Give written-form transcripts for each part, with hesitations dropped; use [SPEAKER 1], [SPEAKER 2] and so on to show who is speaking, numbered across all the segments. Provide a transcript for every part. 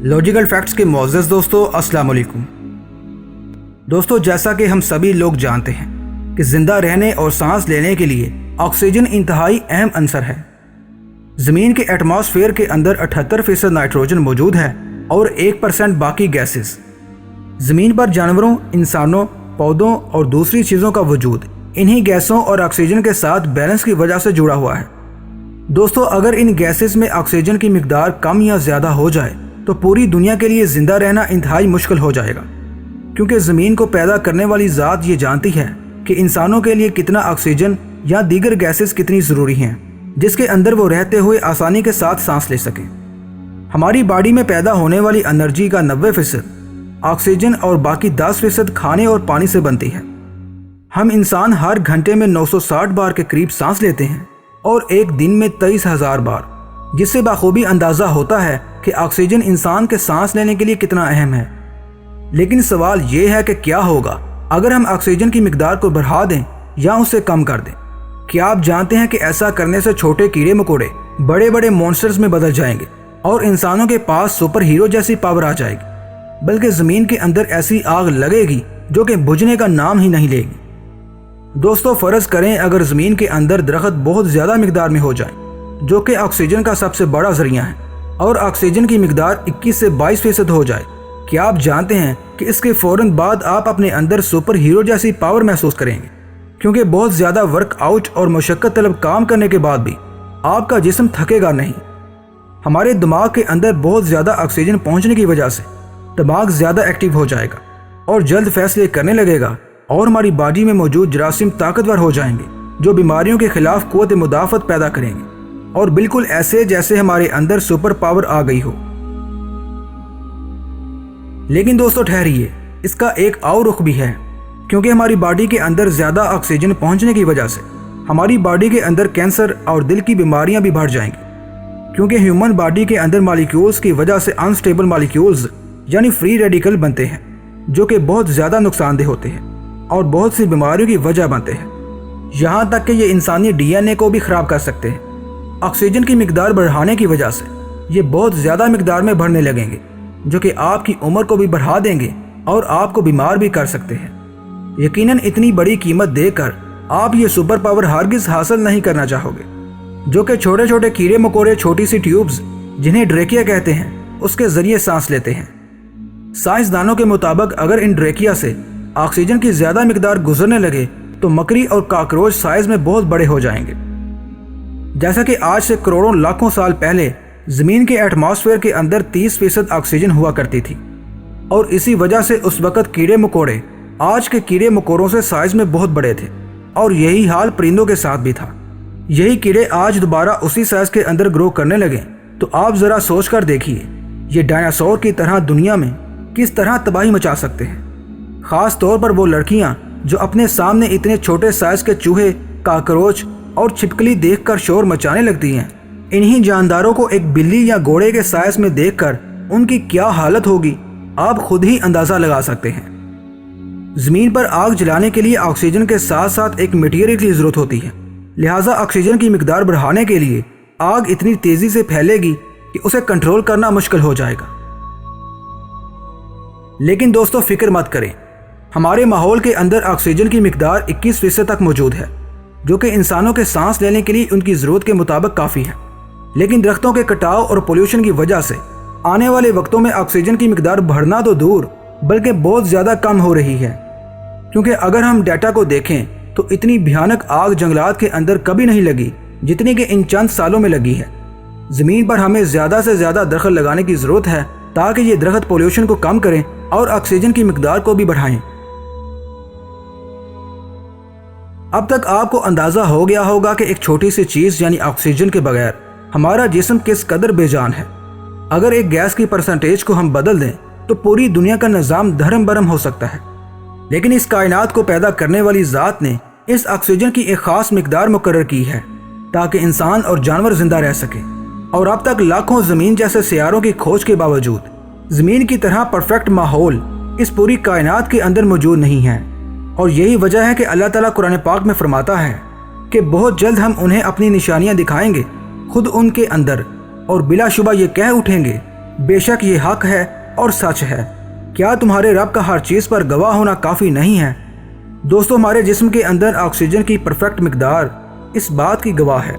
[SPEAKER 1] Logical facts के मुअज़्ज़ज़ दोस्तों, अस्सलाम वालेकुम। दोस्तों, जैसा कि हम सभी लोग जानते हैं कि ज़िंदा रहने और सांस लेने के लिए ऑक्सीजन इंतहाई अहम अंसर है। ज़मीन के एटमॉस्फेयर के अंदर 78% नाइट्रोजन मौजूद है और 1% बाकी गैसेस। ज़मीन पर जानवरों, इंसानों, पौधों और दूसरी चीज़ों का वजूद इन्हीं गैसों और ऑक्सीजन के साथ बैलेंस की वजह से जुड़ा हुआ है। दोस्तों, अगर इन गैसेस में ऑक्सीजन की मिकदार कम या ज़्यादा हो जाए तो पूरी दुनिया के लिए ज़िंदा रहना इंतहाई मुश्किल हो जाएगा, क्योंकि ज़मीन को पैदा करने वाली ज़ात ये जानती है कि इंसानों के लिए कितना ऑक्सीजन या दीगर गैसेस कितनी ज़रूरी हैं, जिसके अंदर वो रहते हुए आसानी के साथ सांस ले सकें। हमारी बॉडी में पैदा होने वाली एनर्जी का 90% ऑक्सीजन और बाकी 10% खाने और पानी से बनती है। हम इंसान हर घंटे में 960 बार के करीब सांस लेते हैं और एक दिन में 23,000 बार, जिससे बाखूबी अंदाज़ा होता है कि ऑक्सीजन इंसान के सांस लेने के लिए कितना अहम है। लेकिन सवाल ये है कि क्या होगा अगर हम ऑक्सीजन की मिकदार को बढ़ा दें या उसे कम कर दें। क्या आप जानते हैं कि ऐसा करने से छोटे कीड़े मकोड़े बड़े बड़े मॉन्स्टर्स में बदल जाएंगे और इंसानों के पास सुपर हीरो जैसी पावर आ जाएगी, बल्कि ज़मीन के अंदर ऐसी आग लगेगी जो कि बुझने का नाम ही नहीं लेगी। दोस्तों, फ़र्ज़ करें अगर ज़मीन के अंदर दरख्त बहुत ज़्यादा मिकदार में हो जाए, जो कि ऑक्सीजन का सबसे बड़ा ज़रिया है, और ऑक्सीजन की मिकदार 21 से 22% हो जाए। क्या आप जानते हैं कि इसके फ़ौरन बाद आप अपने अंदर सुपर हीरो जैसी पावर महसूस करेंगे, क्योंकि बहुत ज़्यादा वर्कआउट और मशक्क़त तलब काम करने के बाद भी आपका जिस्म थकेगा नहीं। हमारे दिमाग के अंदर बहुत ज़्यादा ऑक्सीजन पहुँचने की वजह से दिमाग ज़्यादा एक्टिव हो जाएगा और जल्द फैसले करने लगेगा, और हमारी बॉडी में मौजूद जरासीम ताकतवर हो जाएंगे जो बीमारियों के खिलाफ क़ुव्वत मुदाफ़त पैदा करेंगे, और बिल्कुल ऐसे जैसे हमारे अंदर सुपर पावर आ गई हो। लेकिन दोस्तों ठहरिए, इसका एक और रुख भी है, क्योंकि हमारी बॉडी के अंदर ज़्यादा ऑक्सीजन पहुंचने की वजह से हमारी बॉडी के अंदर कैंसर और दिल की बीमारियां भी बढ़ जाएंगी, क्योंकि ह्यूमन बॉडी के अंदर मॉलिक्यूल्स की वजह से अनस्टेबल मॉलिक्यूल्स यानी फ्री रेडिकल बनते हैं, जो कि बहुत ज़्यादा नुकसानदेह होते हैं और बहुत सी बीमारियों की वजह बनते हैं। यहाँ तक कि ये इंसानी DNA को भी ख़राब कर सकते हैं। ऑक्सीजन की मिकदार बढ़ाने की वजह से ये बहुत ज़्यादा मिकदार में बढ़ने लगेंगे, जो कि आपकी उम्र को भी बढ़ा देंगे और आपको बीमार भी कर सकते हैं। यकीनन इतनी बड़ी कीमत देकर आप ये सुपर पावर हरगिज़ हासिल नहीं करना चाहोगे, जो कि छोटे छोटे कीड़े मकोड़े छोटी सी ट्यूब्स जिन्हें ड्रेकिया कहते हैं उसके ज़रिए सांस लेते हैं। साइंसदानों के मुताबिक अगर इन ड्रेकिया से ऑक्सीजन की ज़्यादा मिकदार गुजरने लगे तो मकड़ी और काकरोच साइज़ में बहुत बड़े हो जाएंगे। जैसा कि आज से करोड़ों लाखों साल पहले ज़मीन के एटमॉस्फेयर के अंदर 30% ऑक्सीजन हुआ करती थी, और इसी वजह से उस वक़्त कीड़े मकोड़े आज के कीड़े मकोड़ों से साइज़ में बहुत बड़े थे, और यही हाल परिंदों के साथ भी था। यही कीड़े आज दोबारा उसी साइज़ के अंदर ग्रो करने लगे तो आप ज़रा सोच कर देखिए, ये डायनासोर की तरह दुनिया में किस तरह तबाही मचा सकते हैं। ख़ास तौर पर वो लड़कियाँ जो अपने सामने इतने छोटे साइज़ के चूहे, काकरोच और छिपकली देखकर शोर मचाने लगती हैं, इन्हीं जानदारों को एक बिल्ली या घोड़े के साइज में देखकर उनकी क्या हालत होगी आप खुद ही अंदाज़ा लगा सकते हैं। ज़मीन पर आग जलाने के लिए ऑक्सीजन के साथ साथ एक मटीरियल की ज़रूरत होती है, लिहाजा ऑक्सीजन की मिकदार बढ़ाने के लिए आग इतनी तेज़ी से फैलेगी कि उसे कंट्रोल करना मुश्किल हो जाएगा। लेकिन दोस्तों फिक्र मत करें, हमारे माहौल के अंदर ऑक्सीजन की मिकदार 21% तक मौजूद है, जो कि इंसानों के सांस लेने के लिए उनकी ज़रूरत के मुताबिक काफ़ी है। लेकिन दरख्तों के कटाव और पोल्यूशन की वजह से आने वाले वक्तों में ऑक्सीजन की मिकदार बढ़ना तो दूर बल्कि बहुत ज़्यादा कम हो रही है, क्योंकि अगर हम डाटा को देखें तो इतनी भयानक आग जंगलात के अंदर कभी नहीं लगी जितनी कि इन चंद सालों में लगी है। ज़मीन पर हमें ज़्यादा से ज़्यादा दरख्त लगाने की ज़रूरत है ताकि ये दरख्त पोल्यूशन को कम करें और ऑक्सीजन की मिकदार को भी बढ़ाएं। अब तक आपको अंदाज़ा हो गया होगा कि एक छोटी सी चीज़ यानी ऑक्सीजन के बगैर हमारा जिस्म किस कदर बेजान है। अगर एक गैस की परसेंटेज को हम बदल दें तो पूरी दुनिया का निज़ाम धर्म बरम हो सकता है। लेकिन इस कायनात को पैदा करने वाली ज़ात ने इस ऑक्सीजन की एक ख़ास मिकदार मुकर्रर की है ताकि इंसान और जानवर ज़िंदा रह सकें। और अब तक लाखों ज़मीन जैसे सियारों की खोज के बावजूद ज़मीन की तरह परफेक्ट माहौल इस पूरी कायनात के अंदर मौजूद नहीं है। और यही वजह है कि अल्लाह ताला कुरान पाक में फरमाता है कि बहुत जल्द हम उन्हें अपनी निशानियां दिखाएंगे खुद उनके अंदर, और बिलाशुबा ये कह उठेंगे بے شک یہ حق ہے اور سچ ہے۔ کیا تمہارے رب کا ہر چیز پر گواہ ہونا کافی نہیں ہے؟ دوستو، ہمارے جسم کے اندر آکسیجن کی پرفیکٹ مقدار اس بات کی گواہ ہے۔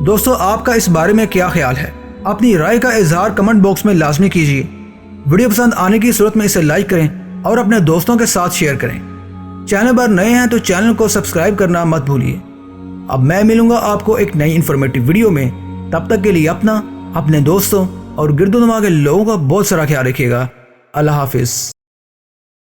[SPEAKER 1] دوستو، آپ کا اس بارے میں کیا خیال ہے؟ اپنی رائے کا اظہار کمنٹ باکس میں لازمی کیجیے۔ ویڈیو پسند آنے کی صورت میں اسے لائک کریں اور اپنے دوستوں کے ساتھ شیئر کریں۔ چینل پر نئے ہیں تو چینل کو سبسکرائب کرنا مت بھولیے۔ اب میں ملوں گا آپ کو ایک نئی انفارمیٹیو ویڈیو میں۔ تب تک کے لیے اپنا، اپنے دوستوں اور گرد و نواح کے لوگوں کا بہت سارا خیال رکھیے گا۔ اللہ حافظ۔